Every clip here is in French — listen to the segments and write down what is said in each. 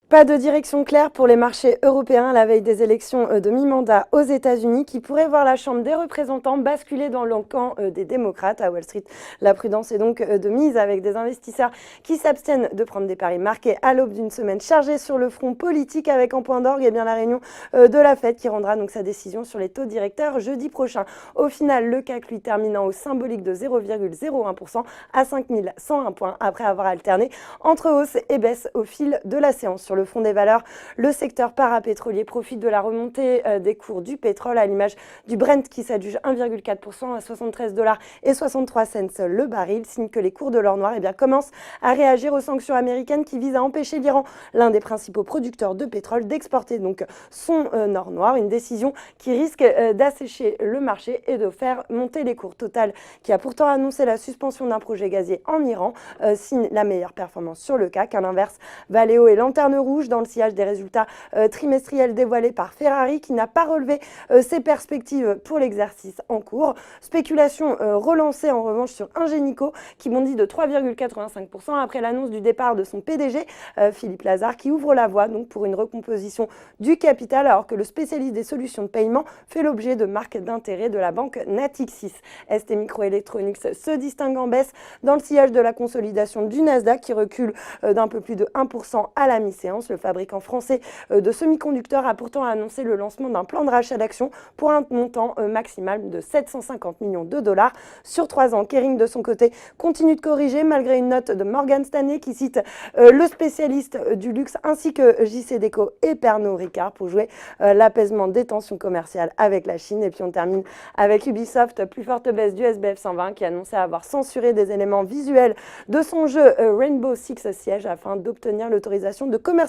Pas de direction claire pour les marchés européens à la veille des élections de mi-mandat aux États-Unis qui pourraient voir la Chambre des représentants basculer dans le camp des démocrates à Wall Street. La prudence est donc de mise avec des investisseurs qui s'abstiennent de prendre des paris marqués à l'aube d'une semaine chargée sur le front politique avec en point d'orgue la réunion de la Fed qui rendra donc sa décision sur les taux directeurs jeudi prochain. Au final, le CAC lui terminant au symbolique de 0,01% à 5101 points après avoir alterné entre hausse et baisse au fil de la séance. Sur le fond des valeurs, le secteur parapétrolier profite de la remontée des cours du pétrole à l'image du Brent qui s'adjuge 1,4% à 73 dollars et 63 cents le baril, signe que les cours de l'or noir commencent à réagir aux sanctions américaines qui visent à empêcher l'Iran, l'un des principaux producteurs de pétrole, d'exporter donc son or noir, une décision qui risque d'assécher le marché et de faire monter les cours. Total, qui a pourtant annoncé la suspension d'un projet gazier en Iran, signe la meilleure performance sur le CAC. À l'inverse, Valeo et Lanterne Rouge dans le sillage des résultats trimestriels dévoilés par Ferrari qui n'a pas relevé ses perspectives pour l'exercice en cours. Spéculation relancée en revanche sur Ingenico qui bondit de 3,85% après l'annonce du départ de son PDG Philippe Lazare qui ouvre la voie donc pour une recomposition du capital alors que le spécialiste des solutions de paiement fait l'objet de marques d'intérêt de la banque Natixis. ST Microelectronics se distingue en baisse dans le sillage de la consolidation du Nasdaq qui recule d'un peu plus de 1% à la mi-séance. Le fabricant français de semi-conducteurs a pourtant annoncé le lancement d'un plan de rachat d'actions pour un montant maximal de 750 millions de dollars sur 3 ans. Kering, de son côté, continue de corriger malgré une note de Morgan Stanley qui cite le spécialiste du luxe ainsi que JC Deco et Pernod Ricard pour jouer l'apaisement des tensions commerciales avec la Chine. Et puis on termine avec Ubisoft, plus forte baisse du SBF 120 qui annonçait avoir censuré des éléments visuels de son jeu Rainbow Six Siege afin d'obtenir l'autorisation de commercialisation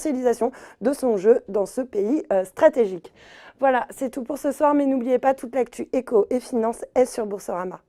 de son jeu dans ce pays stratégique. Voilà, c'est tout pour ce soir, mais n'oubliez pas, toute l'actu éco et finance est sur Boursorama.